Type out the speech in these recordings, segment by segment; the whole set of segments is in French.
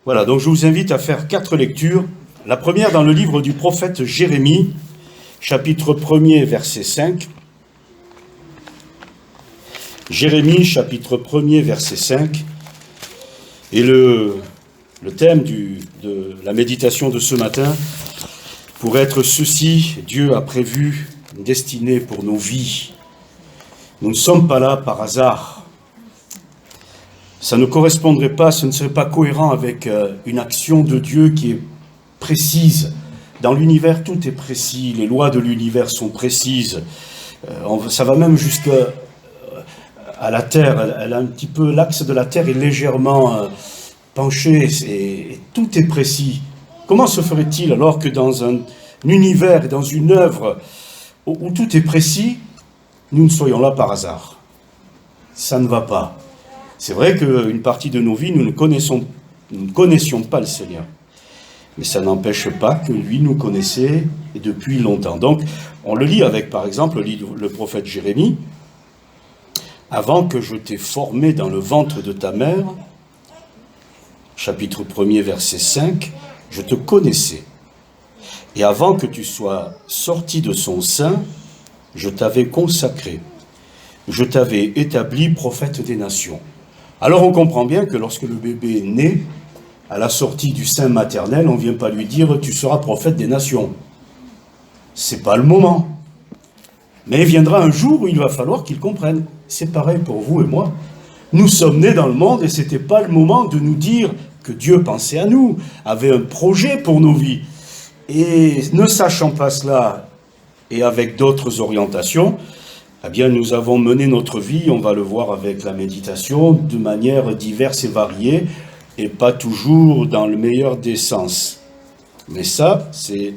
Voilà, donc je vous invite à faire 4 lectures. La première dans le livre du prophète Jérémie, chapitre 1er, verset 5. Jérémie, chapitre 1er, verset 5. Et le thème de la méditation de ce matin pourrait être ceci: Dieu a prévu une destinée pour nos vies. Nous ne sommes pas là par hasard. Ça ne correspondrait pas, ce ne serait pas cohérent avec une action de Dieu qui est précise. Dans l'univers, tout est précis. Les lois de l'univers sont précises. Ça va même jusqu'à la Terre. Elle a un petit peu, l'axe de la Terre est légèrement penché. Et tout est précis. Comment se ferait-il alors que dans un univers, dans une œuvre où tout est précis, nous ne soyons là par hasard? Ça ne va pas. C'est vrai qu'une partie de nos vies, nous ne connaissions pas le Seigneur. Mais ça n'empêche pas que lui nous connaissait et depuis longtemps. Donc, on le lit avec, par exemple, le prophète Jérémie. Avant que je t'ai formé dans le ventre de ta mère, chapitre 1er, verset 5, je te connaissais. Et avant que tu sois sorti de son sein, je t'avais consacré. Je t'avais établi prophète des nations. Alors on comprend bien que lorsque le bébé est né, à la sortie du sein maternel, on ne vient pas lui dire « tu seras prophète des nations ». C'est pas le moment. Mais il viendra un jour où il va falloir qu'il comprenne. C'est pareil pour vous et moi. Nous sommes nés dans le monde et ce n'était pas le moment de nous dire que Dieu pensait à nous, avait un projet pour nos vies. Et ne sachant pas cela, et avec d'autres orientations, eh bien, nous avons mené notre vie, on va le voir avec la méditation, de manière diverse et variée, et pas toujours dans le meilleur des sens. Mais ça, c'est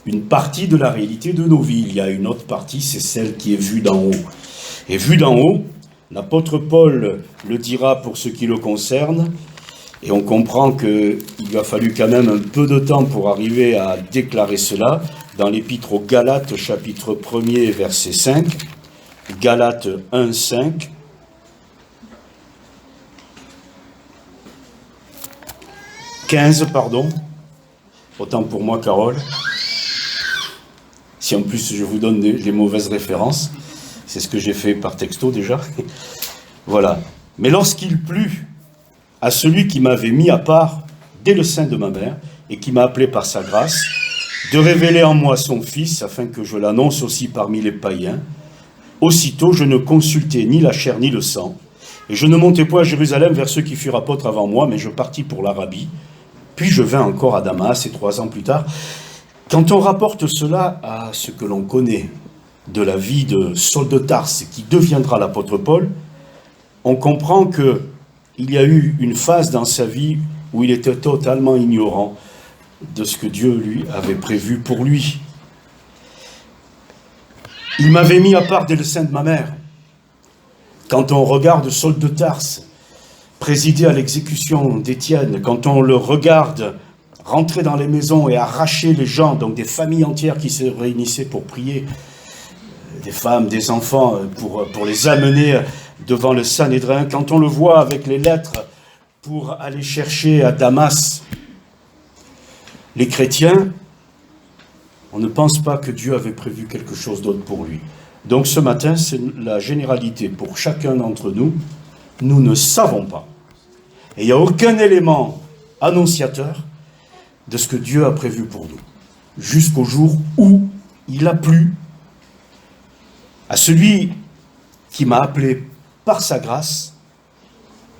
une partie de la réalité de nos vies. Il y a une autre partie, c'est celle qui est vue d'en haut. Et vue d'en haut, l'apôtre Paul le dira pour ce qui le concerne, et on comprend qu'il lui a fallu quand même un peu de temps pour arriver à déclarer cela, dans l'épître aux Galates, chapitre 1er, verset 5, Galates 1, 5. « 15, pardon. Autant pour moi, Carole. Si en plus je vous donne les mauvaises références, c'est ce que j'ai fait par texto déjà. Voilà. Mais lorsqu'il plut à celui qui m'avait mis à part dès le sein de ma mère et qui m'a appelé par sa grâce, de révéler en moi son Fils, afin que je l'annonce aussi parmi les païens, aussitôt je ne consultai ni la chair ni le sang, et je ne montai point à Jérusalem vers ceux qui furent apôtres avant moi, mais je partis pour l'Arabie, puis je vins encore à Damas, et 3 ans plus tard. Quand on rapporte cela à ce que l'on connaît de la vie de Saul de Tarse, qui deviendra l'apôtre Paul, on comprend qu'il y a eu une phase dans sa vie où il était totalement ignorant de ce que Dieu lui avait prévu pour lui. Il m'avait mis à part dès le sein de ma mère. Quand on regarde Saul de Tarse présider à l'exécution d'Étienne, quand on le regarde rentrer dans les maisons et arracher les gens, donc des familles entières qui se réunissaient pour prier, des femmes, des enfants, pour les amener devant le Sanhédrin, quand on le voit avec les lettres pour aller chercher à Damas les chrétiens, on ne pense pas que Dieu avait prévu quelque chose d'autre pour lui. Donc ce matin, c'est la généralité pour chacun d'entre nous. Nous ne savons pas. Et il n'y a aucun élément annonciateur de ce que Dieu a prévu pour nous. Jusqu'au jour où il a plu à celui qui m'a appelé par sa grâce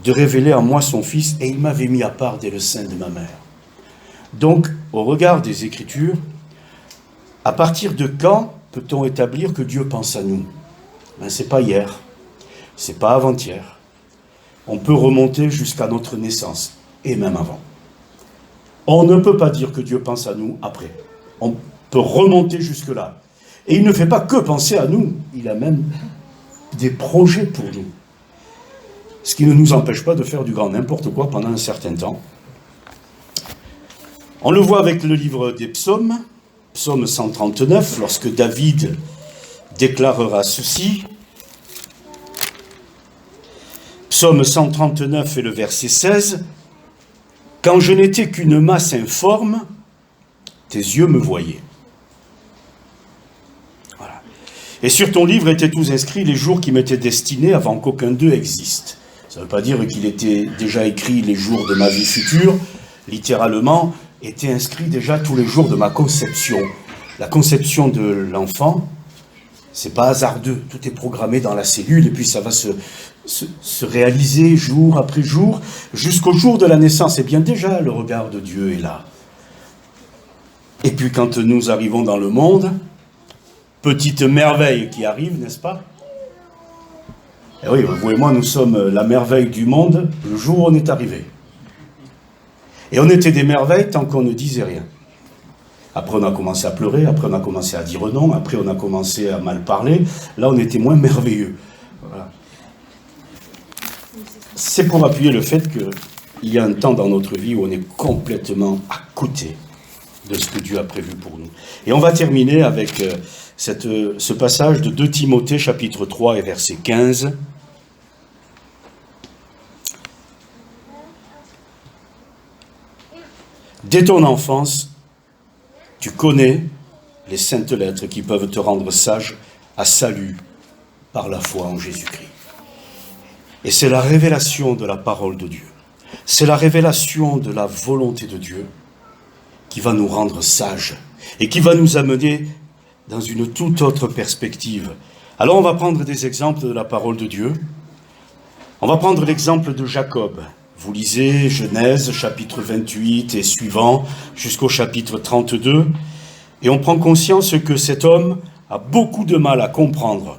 de révéler en moi son Fils, et il m'avait mis à part dès le sein de ma mère. Donc, au regard des Écritures, à partir de quand peut-on établir que Dieu pense à nous? C'est pas hier, c'est pas avant-hier. On peut remonter jusqu'à notre naissance, et même avant. On ne peut pas dire que Dieu pense à nous après. On peut remonter jusque-là. Et il ne fait pas que penser à nous, il a même des projets pour nous. Ce qui ne nous empêche pas de faire du grand n'importe quoi pendant un certain temps. On le voit avec le livre des psaumes, psaume 139, lorsque David déclarera ceci. Psaume 139 et le verset 16. Quand je n'étais qu'une masse informe, tes yeux me voyaient. Voilà. Et sur ton livre étaient tous inscrits les jours qui m'étaient destinés avant qu'aucun d'eux existe. Ça ne veut pas dire qu'il était déjà écrit les jours de ma vie future. Littéralement, étaient inscrits déjà tous les jours de ma conception. La conception de l'enfant, c'est pas hasardeux. Tout est programmé dans la cellule et puis ça va se réaliser jour après jour jusqu'au jour de la naissance. Et bien déjà, le regard de Dieu est là. Et puis quand nous arrivons dans le monde, petite merveille qui arrive, n'est-ce pas? Et oui, vous et moi, nous sommes la merveille du monde le jour où on est arrivé. Et on était des merveilles tant qu'on ne disait rien. Après, on a commencé à pleurer, après, on a commencé à dire non, après, on a commencé à mal parler. Là, on était moins merveilleux. Voilà. C'est pour appuyer le fait qu'il y a un temps dans notre vie où on est complètement à côté de ce que Dieu a prévu pour nous. Et on va terminer avec ce passage de 2 Timothée, chapitre 3 et verset 15. Dès ton enfance, tu connais les saintes lettres qui peuvent te rendre sage à salut par la foi en Jésus-Christ. Et c'est la révélation de la parole de Dieu. C'est la révélation de la volonté de Dieu qui va nous rendre sages et qui va nous amener dans une toute autre perspective. Alors on va prendre des exemples de la parole de Dieu. On va prendre l'exemple de Jacob. Vous lisez Genèse, chapitre 28 et suivant, jusqu'au chapitre 32, et on prend conscience que cet homme a beaucoup de mal à comprendre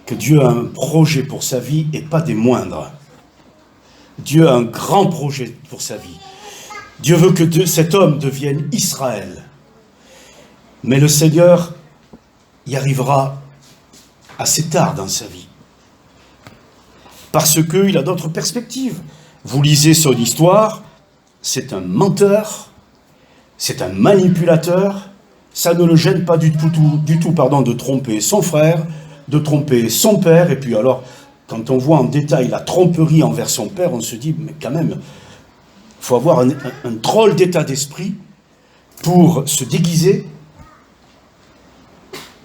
que Dieu a un projet pour sa vie et pas des moindres. Dieu a un grand projet pour sa vie. Dieu veut que cet homme devienne Israël. Mais le Seigneur y arrivera assez tard dans sa vie. Parce qu'il a d'autres perspectives. Vous lisez son histoire, c'est un menteur, c'est un manipulateur, ça ne le gêne pas du tout, de tromper son frère, de tromper son père, et puis alors, quand on voit en détail la tromperie envers son père, on se dit, mais quand même, il faut avoir un drôle d'état d'esprit pour se déguiser,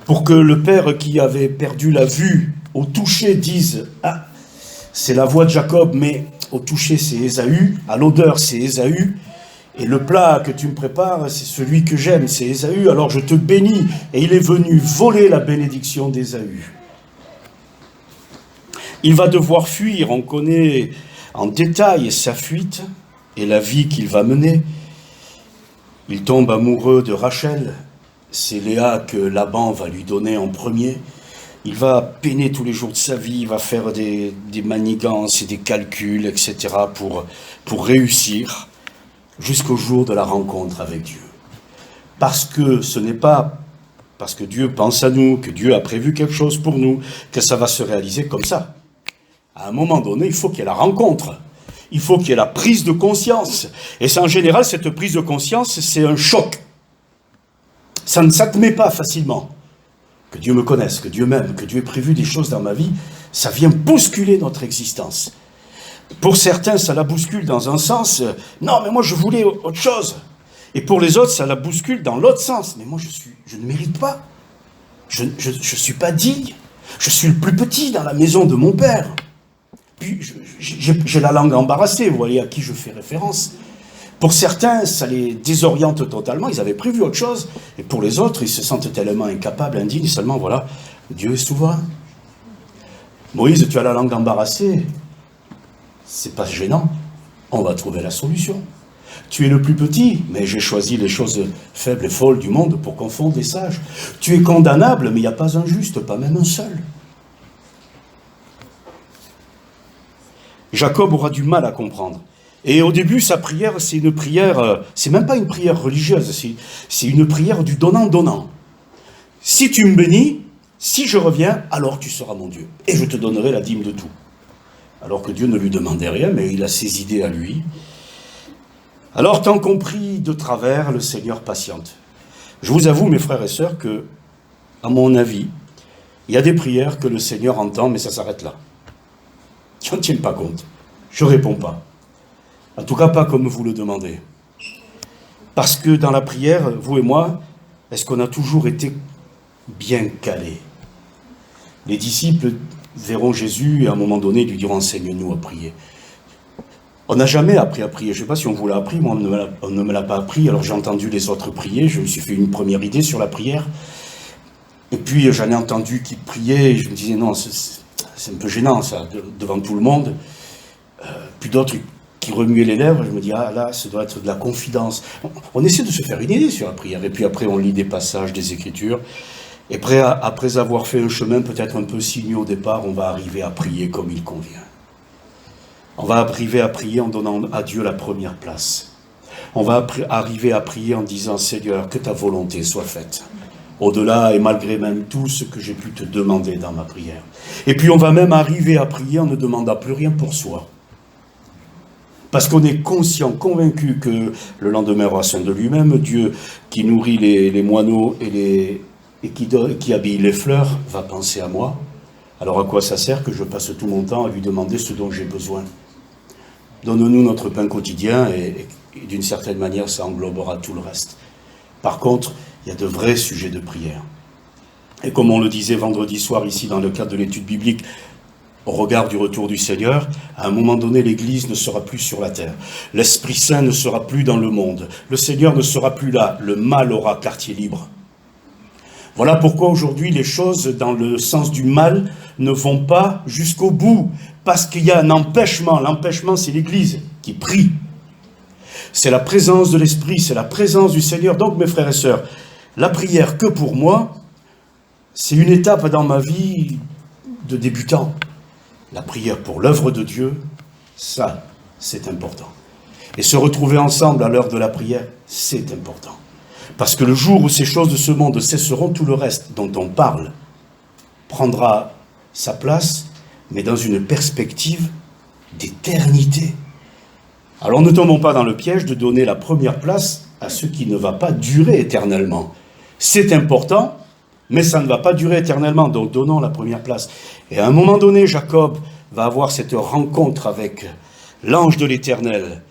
pour que le père qui avait perdu la vue au toucher dise « Ah, c'est la voix de Jacob, mais au toucher c'est Ésaü, à l'odeur c'est Ésaü, et le plat que tu me prépares, c'est celui que j'aime, c'est Ésaü, alors je te bénis. » Et il est venu voler la bénédiction d'Ésaü. Il va devoir fuir, on connaît en détail sa fuite et la vie qu'il va mener. Il tombe amoureux de Rachel, c'est Léa que Laban va lui donner en premier. Il va peiner tous les jours de sa vie, il va faire des manigances et des calculs, etc. pour réussir jusqu'au jour de la rencontre avec Dieu. Parce que ce n'est pas parce que Dieu pense à nous, que Dieu a prévu quelque chose pour nous, que ça va se réaliser comme ça. À un moment donné, il faut qu'il y ait la rencontre. Il faut qu'il y ait la prise de conscience. Et c'est en général, cette prise de conscience, c'est un choc. Ça ne s'admet pas facilement. Que Dieu me connaisse, que Dieu m'aime, que Dieu ait prévu des choses dans ma vie, ça vient bousculer notre existence. Pour certains, ça la bouscule dans un sens, non, mais moi je voulais autre chose. Et pour les autres, ça la bouscule dans l'autre sens. Mais moi je ne mérite pas. Je ne suis pas digne. Je suis le plus petit dans la maison de mon père. Puis j'ai la langue embarrassée, vous voyez à qui je fais référence. Pour certains, ça les désoriente totalement, ils avaient prévu autre chose. Et pour les autres, ils se sentent tellement incapables, indignes, seulement voilà, Dieu est souverain. Moïse, tu as la langue embarrassée. C'est pas gênant, on va trouver la solution. Tu es le plus petit, mais j'ai choisi les choses faibles et folles du monde pour confondre les sages. Tu es condamnable, mais il n'y a pas un juste, pas même un seul. Jacob aura du mal à comprendre. Et au début, sa prière, c'est une prière, c'est même pas une prière religieuse, c'est une prière du donnant-donnant. Si tu me bénis, si je reviens, alors tu seras mon Dieu. Et je te donnerai la dîme de tout. Alors que Dieu ne lui demandait rien, mais il a ses idées à lui. Alors, tant qu'on prie de travers, le Seigneur patiente. Je vous avoue, mes frères et sœurs, que, à mon avis, il y a des prières que le Seigneur entend, mais ça s'arrête là. Je n'en tiens pas compte. Je ne réponds pas. En tout cas, pas comme vous le demandez. Parce que dans la prière, vous et moi, est-ce qu'on a toujours été bien calés? Les disciples verront Jésus et à un moment donné, lui diront « Enseigne-nous à prier ». On n'a jamais appris à prier. Je ne sais pas si on vous l'a appris, moi on ne me l'a pas appris. Alors j'ai entendu les autres prier, je me suis fait une première idée sur la prière. Et puis j'en ai entendu qui priaient et je me disais non, c'est un peu gênant ça, devant tout le monde. Puis d'autres qui remuaient les lèvres, je me dis ah là, ça doit être de la confidence. On essaie de se faire une idée sur la prière. Et puis après on lit des passages, des Écritures. Et après avoir fait un chemin peut-être un peu sinueux au départ, on va arriver à prier comme il convient. On va arriver à prier en donnant à Dieu la première place. On va arriver à prier en disant « Seigneur, que ta volonté soit faite. » Au-delà et malgré même tout ce que j'ai pu te demander dans ma prière. Et puis on va même arriver à prier en ne demandant plus rien pour soi. Parce qu'on est conscient, convaincu que le lendemain aura soin de lui-même, Dieu qui nourrit les moineaux et qui habille les fleurs va penser à moi. Alors à quoi ça sert que je passe tout mon temps à lui demander ce dont j'ai besoin? Donne-nous notre pain quotidien et d'une certaine manière, ça englobera tout le reste. Par contre, il y a de vrais sujets de prière. Et comme on le disait vendredi soir ici dans le cadre de l'étude biblique, au regard du retour du Seigneur, à un moment donné, l'Église ne sera plus sur la terre. L'Esprit Saint ne sera plus dans le monde. Le Seigneur ne sera plus là. Le mal aura quartier libre. Voilà pourquoi aujourd'hui les choses dans le sens du mal ne vont pas jusqu'au bout, parce qu'il y a un empêchement. L'empêchement, c'est l'Église qui prie. C'est la présence de l'Esprit, c'est la présence du Seigneur. Donc mes frères et sœurs, la prière que pour moi, c'est une étape dans ma vie de débutant. La prière pour l'œuvre de Dieu, ça, c'est important. Et se retrouver ensemble à l'heure de la prière, c'est important. Parce que le jour où ces choses de ce monde cesseront, tout le reste dont on parle prendra sa place, mais dans une perspective d'éternité. Alors ne tombons pas dans le piège de donner la première place à ce qui ne va pas durer éternellement. C'est important, mais ça ne va pas durer éternellement, donc donnons la première place. Et à un moment donné, Jacob va avoir cette rencontre avec l'ange de l'Éternel,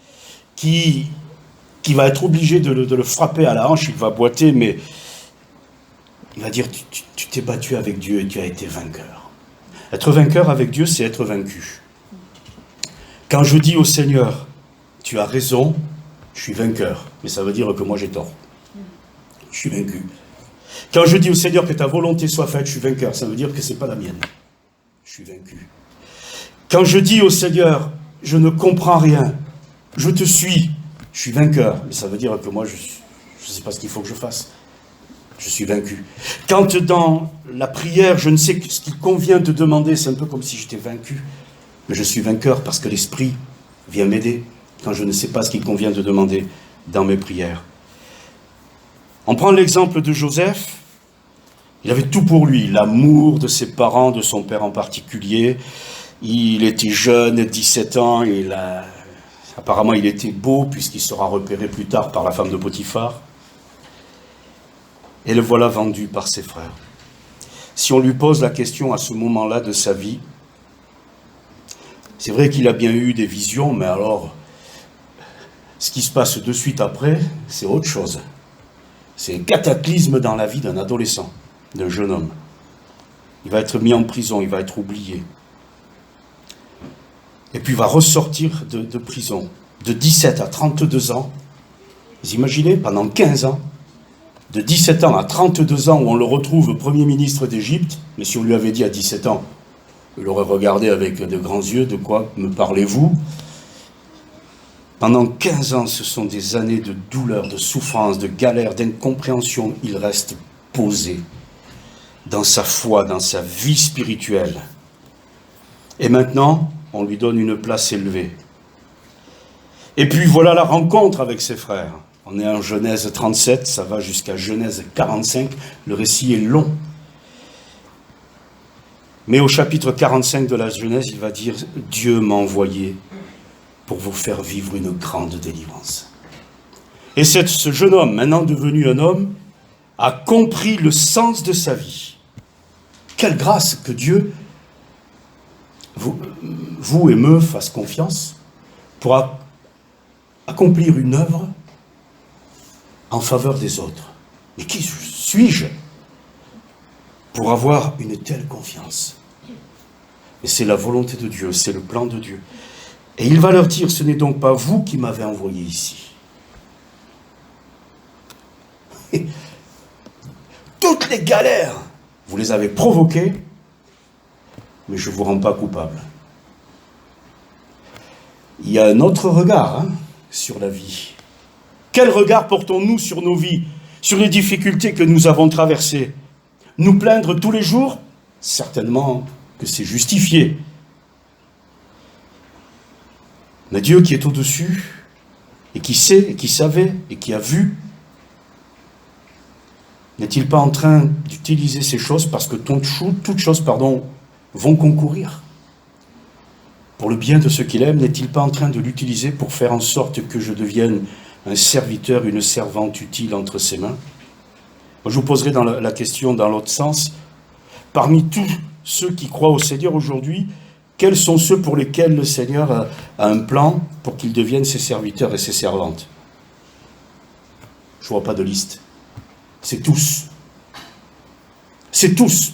qui va être obligé de le frapper à la hanche, il va boiter, mais il va dire, tu t'es battu avec Dieu et tu as été vainqueur. Être vainqueur avec Dieu, c'est être vaincu. Quand je dis au Seigneur, tu as raison, je suis vainqueur, mais ça veut dire que moi j'ai tort. Je suis vaincu. Quand je dis au Seigneur que ta volonté soit faite, je suis vainqueur, ça veut dire que ce n'est pas la mienne. Je suis vaincu. Quand je dis au Seigneur, je ne comprends rien, je te suis, je suis vainqueur, mais ça veut dire que moi, je ne sais pas ce qu'il faut que je fasse. Je suis vaincu. Quand dans la prière, je ne sais ce qu'il convient de demander, c'est un peu comme si j'étais vaincu. Mais je suis vainqueur parce que l'Esprit vient m'aider quand je ne sais pas ce qu'il convient de demander dans mes prières. On prend l'exemple de Joseph. Il avait tout pour lui, l'amour de ses parents, de son père en particulier. Il était jeune, 17 ans, apparemment il était beau puisqu'il sera repéré plus tard par la femme de Potiphar. Et le voilà vendu par ses frères. Si on lui pose la question à ce moment-là de sa vie, c'est vrai qu'il a bien eu des visions, mais alors, ce qui se passe de suite après, c'est autre chose. C'est un cataclysme dans la vie d'un adolescent, d'un jeune homme. Il va être mis en prison, il va être oublié. Et puis il va ressortir de prison, de 17 à 32 ans. Vous imaginez, pendant 15 ans, de 17 ans à 32 ans, où on le retrouve Premier ministre d'Égypte, mais si on lui avait dit à 17 ans, il aurait regardé avec de grands yeux, de quoi me parlez-vous? Pendant 15 ans, ce sont des années de douleur, de souffrance, de galère, d'incompréhension. Il reste posé dans sa foi, dans sa vie spirituelle. Et maintenant, on lui donne une place élevée. Et puis voilà la rencontre avec ses frères. On est en Genèse 37, ça va jusqu'à Genèse 45. Le récit est long. Mais au chapitre 45 de la Genèse, il va dire « Dieu m'a envoyé pour vous faire vivre une grande délivrance. » Et ce jeune homme, maintenant devenu un homme, a compris le sens de sa vie. Quelle grâce que Dieu, vous et me, fasse confiance pour accomplir une œuvre en faveur des autres. Mais qui suis-je pour avoir une telle confiance? Et c'est la volonté de Dieu, c'est le plan de Dieu. Et il va leur dire, ce n'est donc pas vous qui m'avez envoyé ici. Et toutes les galères, vous les avez provoquées, mais je ne vous rends pas coupable. Il y a un autre regard sur la vie. Quel regard portons-nous sur nos vies, sur les difficultés que nous avons traversées? Nous plaindre tous les jours? Certainement que c'est justifié. Mais Dieu qui est au-dessus, et qui sait, et qui savait, et qui a vu, n'est-il pas en train d'utiliser ces choses parce que toutes choses vont concourir pour le bien de ceux qu'il aime? N'est-il pas en train de l'utiliser pour faire en sorte que je devienne un serviteur, une servante utile entre ses mains? Moi, je vous poserai la question dans l'autre sens. Parmi tous ceux qui croient au Seigneur aujourd'hui, quels sont ceux pour lesquels le Seigneur a un plan pour qu'ils deviennent ses serviteurs et ses servantes? Je ne vois pas de liste. C'est tous. C'est tous.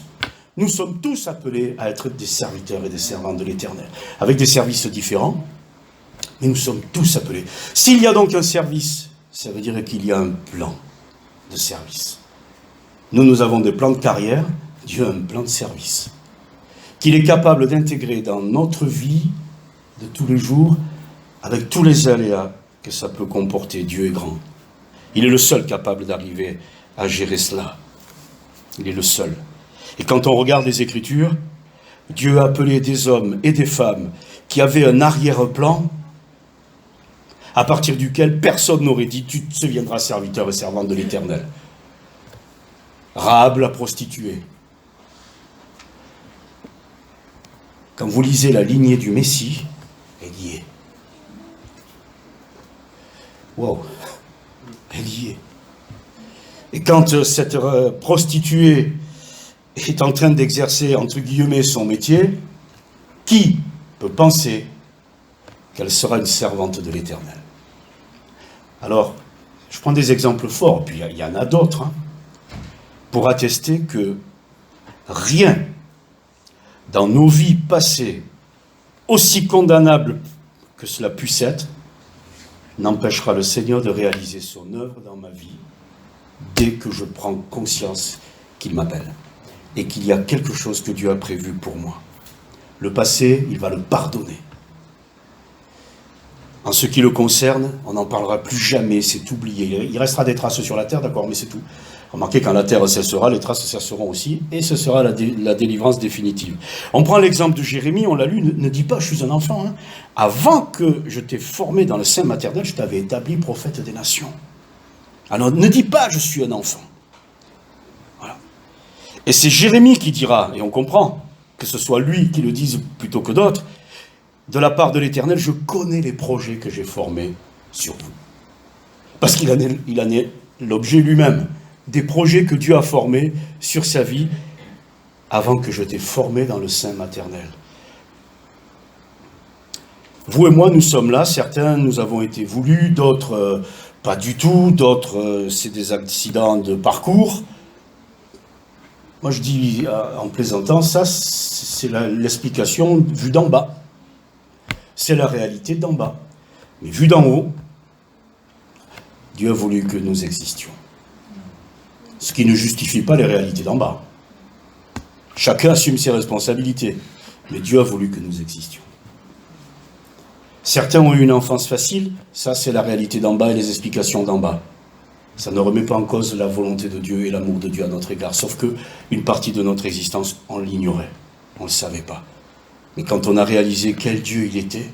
Nous sommes tous appelés à être des serviteurs et des servantes de l'Éternel, avec des services différents, mais nous sommes tous appelés. S'il y a donc un service, ça veut dire qu'il y a un plan de service. Nous avons des plans de carrière, Dieu a un plan de service, qu'il est capable d'intégrer dans notre vie de tous les jours, avec tous les aléas que ça peut comporter. Dieu est grand. Il est le seul capable d'arriver à gérer cela. Il est le seul. Et quand on regarde les Écritures, Dieu a appelé des hommes et des femmes qui avaient un arrière-plan à partir duquel personne n'aurait dit « tu deviendras serviteur et servante de l'Éternel ». Rahab la prostituée. Quand vous lisez la lignée du Messie, elle y est. Wow, elle y est. Et quand cette prostituée est en train d'exercer, entre guillemets, son métier, qui peut penser qu'elle sera une servante de l'Éternel? Alors, je prends des exemples forts, puis il y en a d'autres, pour attester que rien dans nos vies passées, aussi condamnables que cela puisse être, n'empêchera le Seigneur de réaliser son œuvre dans ma vie dès que je prends conscience qu'il m'appelle et qu'il y a quelque chose que Dieu a prévu pour moi. Le passé, il va le pardonner. En ce qui le concerne, on n'en parlera plus jamais, c'est oublié. Il restera des traces sur la terre, d'accord, mais c'est tout. Remarquez, quand la terre cessera, les traces cesseront aussi, et ce sera la délivrance définitive. On prend l'exemple de Jérémie, on l'a lu, ne dis pas, je suis un enfant. Avant que je t'ai formé dans le sein maternel, je t'avais établi prophète des nations. Alors ne dis pas, je suis un enfant. Voilà. Et c'est Jérémie qui dira, et on comprend, que ce soit lui qui le dise plutôt que d'autres, de la part de l'Éternel, je connais les projets que j'ai formés sur vous. Parce qu'il en est l'objet lui-même. Des projets que Dieu a formés sur sa vie avant que je t'ai formé dans le sein maternel. Vous et moi, nous sommes là. Certains, nous avons été voulus, d'autres, pas du tout. D'autres, c'est des accidents de parcours. Moi, je dis, en plaisantant, ça, c'est l'explication vue d'en bas. C'est la réalité d'en bas. Mais vue d'en haut, Dieu a voulu que nous existions. Ce qui ne justifie pas les réalités d'en bas. Chacun assume ses responsabilités, mais Dieu a voulu que nous existions. Certains ont eu une enfance facile, ça c'est la réalité d'en bas et les explications d'en bas. Ça ne remet pas en cause la volonté de Dieu et l'amour de Dieu à notre égard, sauf que une partie de notre existence, on l'ignorait, on ne le savait pas. Mais quand on a réalisé quel Dieu il était,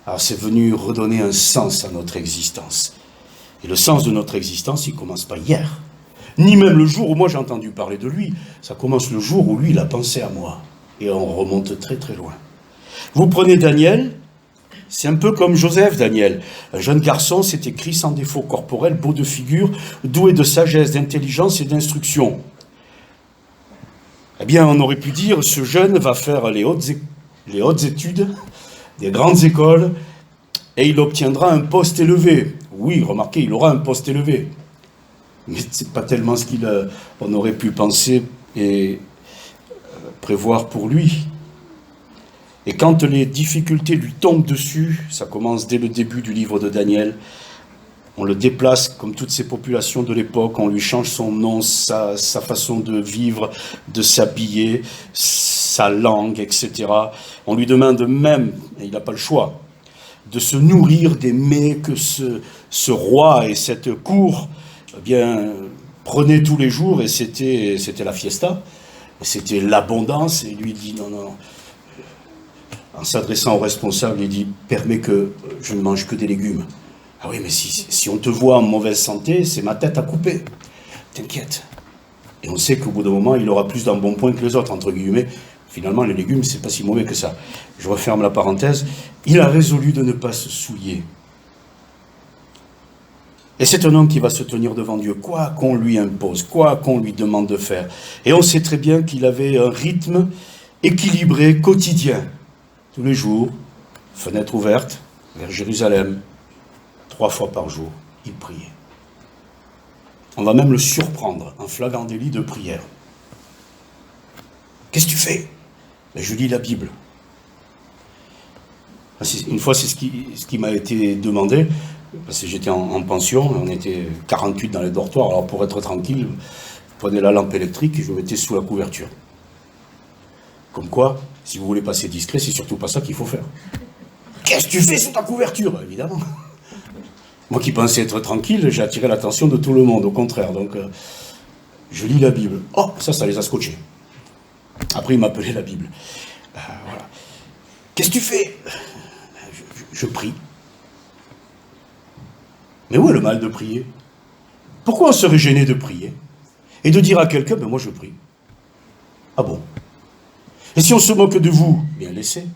alors c'est venu redonner un sens à notre existence. Et le sens de notre existence, il ne commence pas hier. Ni même le jour où moi j'ai entendu parler de lui. Ça commence le jour où lui, il a pensé à moi. Et on remonte très très loin. Vous prenez Daniel, c'est un peu comme Joseph, Daniel. Un jeune garçon, c'est écrit sans défaut corporel, beau de figure, doué de sagesse, d'intelligence et d'instruction. Eh bien, on aurait pu dire, ce jeune va faire les hautes études, des grandes écoles, et il obtiendra un poste élevé. Oui, remarquez, il aura un poste élevé. Mais ce n'est pas tellement ce qu'on aurait pu penser et prévoir pour lui. Et quand les difficultés lui tombent dessus, ça commence dès le début du livre de Daniel, on le déplace comme toutes ces populations de l'époque, on lui change son nom, sa façon de vivre, de s'habiller, sa langue, etc. On lui demande même, et il n'a pas le choix, de se nourrir des mets que ce roi et cette cour prenaient tous les jours, et c'était la fiesta, c'était l'abondance, et lui dit non, non. En s'adressant au responsable, il dit « Permets que je ne mange que des légumes. » Ah oui, mais si on te voit en mauvaise santé, c'est ma tête à couper. T'inquiète. Et on sait qu'au bout d'un moment, il aura plus d'embonpoint que les autres, entre guillemets. Finalement, les légumes, c'est pas si mauvais que ça. Je referme la parenthèse. Il a résolu de ne pas se souiller. Et c'est un homme qui va se tenir devant Dieu, quoi qu'on lui impose, quoi qu'on lui demande de faire. Et on sait très bien qu'il avait un rythme équilibré, quotidien. Tous les jours, fenêtre ouverte, vers Jérusalem, 3 fois par jour, il priait. On va même le surprendre, en flagrant délit de prière. Qu'est-ce que tu fais? Ben, je lis la Bible. Une fois, c'est ce qui m'a été demandé, parce que j'étais en pension, on était 48 dans les dortoirs, alors pour être tranquille, je prenais la lampe électrique et je me mettais sous la couverture. Comme quoi, si vous voulez passer discret, c'est surtout pas ça qu'il faut faire. Qu'est-ce que tu fais sous ta couverture? Évidemment. Moi qui pensais être tranquille, j'ai attiré l'attention de tout le monde, au contraire. Donc, je lis la Bible. Oh, ça les a scotchés. Après, il m'appelait la Bible. Voilà. Qu'est-ce que tu fais? Je prie. Mais où est le mal de prier? Pourquoi on serait gêné de prier? Et de dire à quelqu'un, ben moi je prie. Ah bon? Et si on se moque de vous, bien laissez.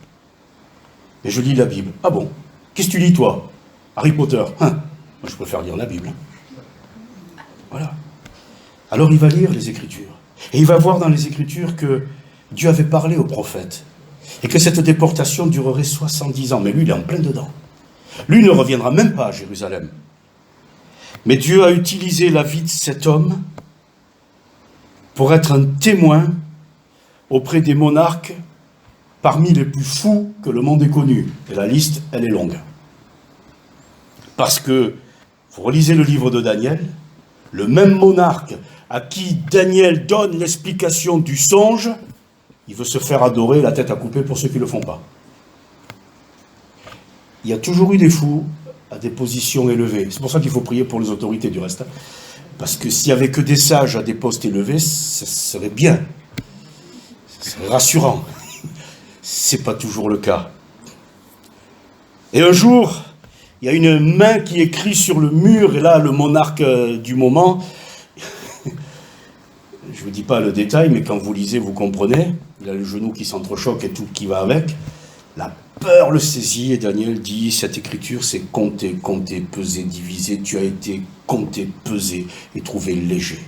Et je lis la Bible. Ah bon? Qu'est-ce que tu lis, toi? Harry Potter. Moi, je préfère lire la Bible. Voilà. Alors, il va lire les Écritures. Et il va voir dans les Écritures que Dieu avait parlé aux prophètes. Et que cette déportation durerait 70 ans. Mais lui, il est en plein dedans. Lui ne reviendra même pas à Jérusalem. Mais Dieu a utilisé la vie de cet homme pour être un témoin auprès des monarques parmi les plus fous que le monde ait connus. Et la liste, elle est longue. Parce que, vous relisez le livre de Daniel, le même monarque à qui Daniel donne l'explication du songe, il veut se faire adorer, la tête à couper pour ceux qui ne le font pas. Il y a toujours eu des fous à des positions élevées. C'est pour ça qu'il faut prier pour les autorités du reste. Parce que s'il n'y avait que des sages à des postes élevés, ce serait bien. C'est rassurant. C'est pas toujours le cas. Et un jour, il y a une main qui écrit sur le mur, et là, le monarque du moment, je ne vous dis pas le détail, mais quand vous lisez, vous comprenez, il a le genou qui s'entrechoque et tout qui va avec, la peur le saisit, et Daniel dit, cette écriture, c'est compter, compter, peser, diviser, tu as été compté, pesé et trouvé léger.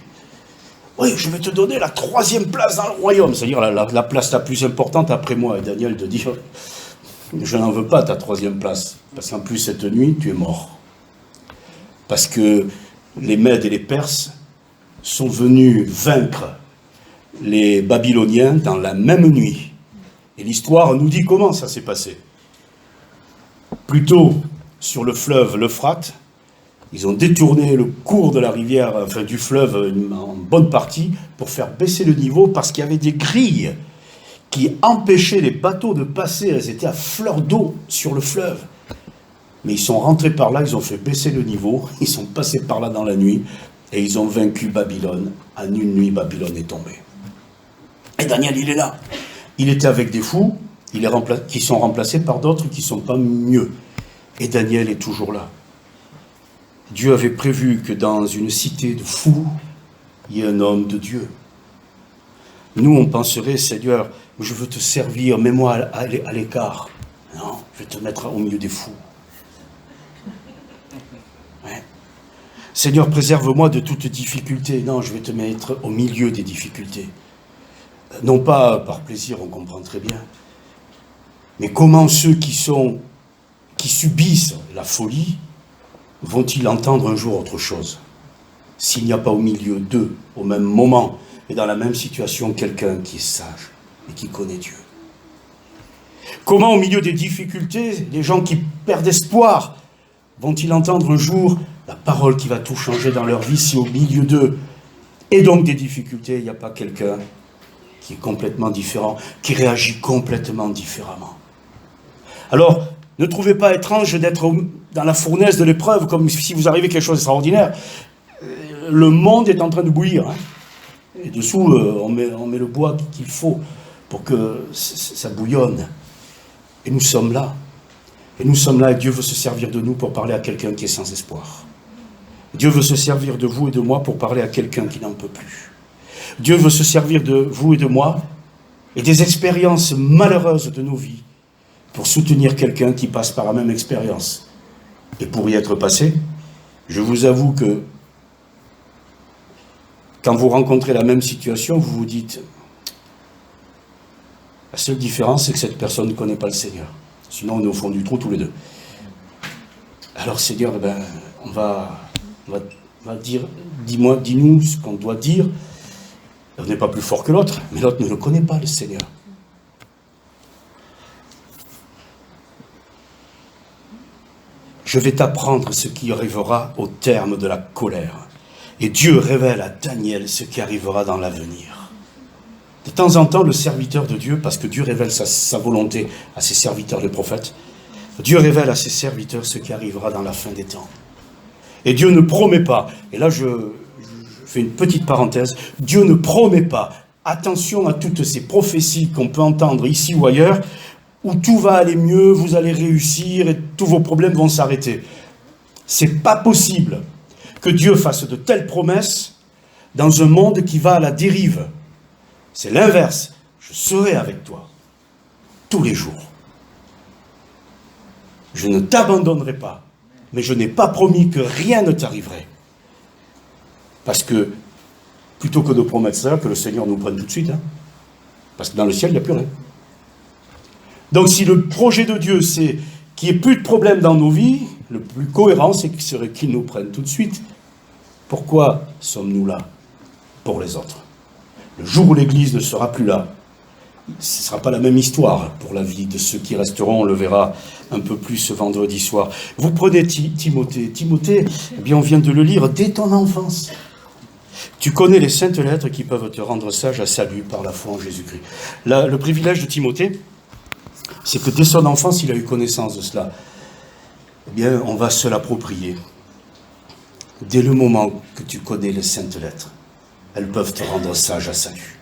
Oui, je vais te donner la 3e place dans le royaume, c'est-à-dire la place la plus importante après moi. Et Daniel de dire, je n'en veux pas ta 3e place, parce qu'en plus cette nuit, tu es mort. Parce que les Mèdes et les Perses sont venus vaincre les Babyloniens dans la même nuit. Et l'histoire nous dit comment ça s'est passé. Plutôt sur le fleuve l'Euphrate, ils ont détourné le cours de la rivière, enfin du fleuve en bonne partie, pour faire baisser le niveau, parce qu'il y avait des grilles qui empêchaient les bateaux de passer. Elles étaient à fleur d'eau sur le fleuve. Mais ils sont rentrés par là, ils ont fait baisser le niveau, ils sont passés par là dans la nuit, et ils ont vaincu Babylone. En une nuit, Babylone est tombée. Et Daniel, il est là. Il était avec des fous, qui sont remplacés par d'autres qui ne sont pas mieux. Et Daniel est toujours là. Dieu avait prévu que dans une cité de fous, il y ait un homme de Dieu. Nous, on penserait, Seigneur, je veux te servir, mets-moi à l'écart. Non, je vais te mettre au milieu des fous. Ouais. Seigneur, préserve-moi de toute difficulté. Non, je vais te mettre au milieu des difficultés. Non pas par plaisir, on comprend très bien. Mais comment ceux qui sont qui subissent la folie, vont-ils entendre un jour autre chose? S'il n'y a pas au milieu d'eux, au même moment, et dans la même situation, quelqu'un qui est sage et qui connaît Dieu. Comment, au milieu des difficultés, les gens qui perdent espoir, vont-ils entendre un jour la parole qui va tout changer dans leur vie si au milieu d'eux, et donc des difficultés, il n'y a pas quelqu'un qui est complètement différent, qui réagit complètement différemment? Alors, ne trouvez pas étrange d'être dans la fournaise de l'épreuve, comme si vous arrivez quelque chose d'extraordinaire. Le monde est en train de bouillir. Hein. Et dessous, on met le bois qu'il faut pour que ça bouillonne. Et nous sommes là. Et nous sommes là et Dieu veut se servir de nous pour parler à quelqu'un qui est sans espoir. Dieu veut se servir de vous et de moi pour parler à quelqu'un qui n'en peut plus. Dieu veut se servir de vous et de moi et des expériences malheureuses de nos vies pour soutenir quelqu'un qui passe par la même expérience. Et pour y être passé, je vous avoue que quand vous rencontrez la même situation, vous vous dites, la seule différence, c'est que cette personne ne connaît pas le Seigneur. Sinon, on est au fond du trou tous les deux. Alors, Seigneur, on va dire, dis-nous ce qu'on doit dire. On n'est pas plus fort que l'autre, mais l'autre ne le connaît pas, le Seigneur. Je vais t'apprendre ce qui arrivera au terme de la colère. Et Dieu révèle à Daniel ce qui arrivera dans l'avenir. De temps en temps, le serviteur de Dieu, parce que Dieu révèle sa volonté à ses serviteurs, les prophètes, Dieu révèle à ses serviteurs ce qui arrivera dans la fin des temps. Et Dieu ne promet pas, et là je fais une petite parenthèse, Dieu ne promet pas, attention à toutes ces prophéties qu'on peut entendre ici ou ailleurs, où tout va aller mieux, vous allez réussir et tous vos problèmes vont s'arrêter. C'est pas possible que Dieu fasse de telles promesses dans un monde qui va à la dérive. C'est l'inverse. Je serai avec toi tous les jours. Je ne t'abandonnerai pas, mais je n'ai pas promis que rien ne t'arriverait. Parce que, plutôt que de promettre ça, que le Seigneur nous prenne tout de suite, hein, parce que dans le ciel, il n'y a plus rien. Donc si le projet de Dieu, c'est qu'il n'y ait plus de problèmes dans nos vies, le plus cohérent, c'est qu'il nous prenne tout de suite. Pourquoi sommes-nous là? Pour les autres. Le jour où l'Église ne sera plus là, ce ne sera pas la même histoire pour la vie de ceux qui resteront, on le verra un peu plus ce vendredi soir. Vous prenez Timothée. Timothée, eh bien on vient de le lire dès ton enfance. Tu connais les saintes lettres qui peuvent te rendre sage à salut par la foi en Jésus-Christ. Le privilège de Timothée, c'est que dès son enfance, il a eu connaissance de cela. Eh bien, on va se l'approprier. Dès le moment que tu connais les saintes lettres, elles peuvent te rendre sage à salut.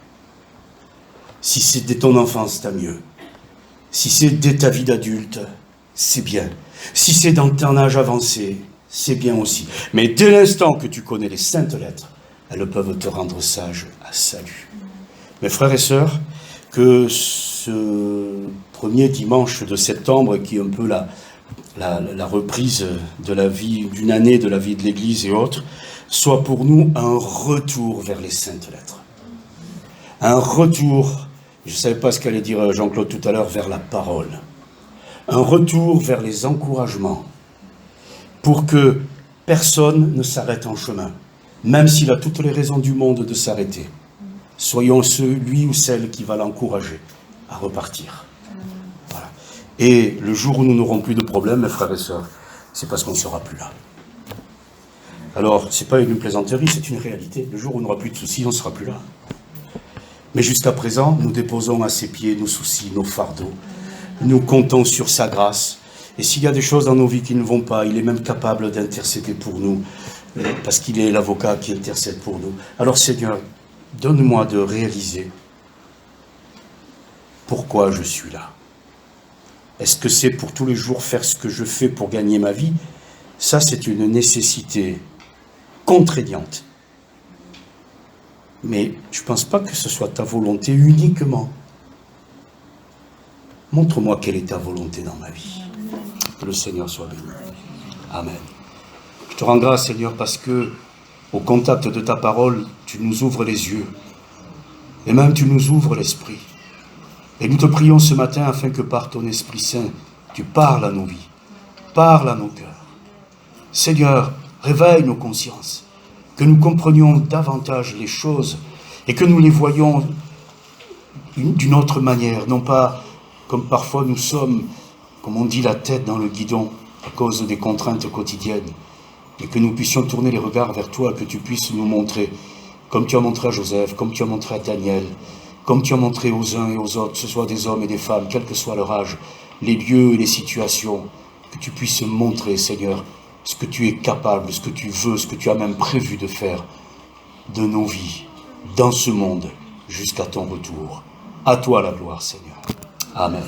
Si c'est dès ton enfance, t'as mieux. Si c'est dès ta vie d'adulte, c'est bien. Si c'est dans ton âge avancé, c'est bien aussi. Mais dès l'instant que tu connais les saintes lettres, elles peuvent te rendre sage à salut. Mes frères et sœurs, que ce premier dimanche de septembre, qui est un peu la reprise de la vie, d'une année de la vie de l'Église et autres, soit pour nous un retour vers les saintes lettres. Un retour, je ne savais pas ce qu'allait dire Jean-Claude tout à l'heure, vers la parole. Un retour vers les encouragements, pour que personne ne s'arrête en chemin, même s'il a toutes les raisons du monde de s'arrêter. Soyons celui ou celle qui va l'encourager à repartir. Voilà. Et le jour où nous n'aurons plus de problèmes, mes frères et sœurs, c'est parce qu'on ne sera plus là. Alors, ce n'est pas une plaisanterie, c'est une réalité. Le jour où on n'aura plus de soucis, on ne sera plus là. Mais jusqu'à présent, nous déposons à ses pieds nos soucis, nos fardeaux. Nous comptons sur sa grâce. Et s'il y a des choses dans nos vies qui ne vont pas, il est même capable d'intercéder pour nous, parce qu'il est l'avocat qui intercède pour nous. Alors Seigneur, donne-moi de réaliser pourquoi je suis là. Est-ce que c'est pour tous les jours faire ce que je fais pour gagner ma vie? Ça, c'est une nécessité contraignante. Mais je ne pense pas que ce soit ta volonté uniquement. Montre-moi quelle est ta volonté dans ma vie. Que le Seigneur soit béni. Amen. Je te rends grâce, Seigneur, parce que au contact de ta parole, tu nous ouvres les yeux. Et même tu nous ouvres l'esprit. Et nous te prions ce matin afin que par ton Esprit Saint, tu parles à nos vies. parle à nos cœurs. Seigneur, réveille nos consciences, que nous comprenions davantage les choses et que nous les voyions d'une autre manière, non pas comme parfois nous sommes, comme on dit, la tête dans le guidon à cause des contraintes quotidiennes, mais que nous puissions tourner les regards vers toi, que tu puisses nous montrer, comme tu as montré à Joseph, comme tu as montré à Daniel, comme tu as montré aux uns et aux autres, que ce soit des hommes et des femmes, quel que soit leur âge, les lieux et les situations, que tu puisses montrer, Seigneur, ce que tu es capable, ce que tu veux, ce que tu as même prévu de faire de nos vies, dans ce monde, jusqu'à ton retour. À toi la gloire, Seigneur. Amen.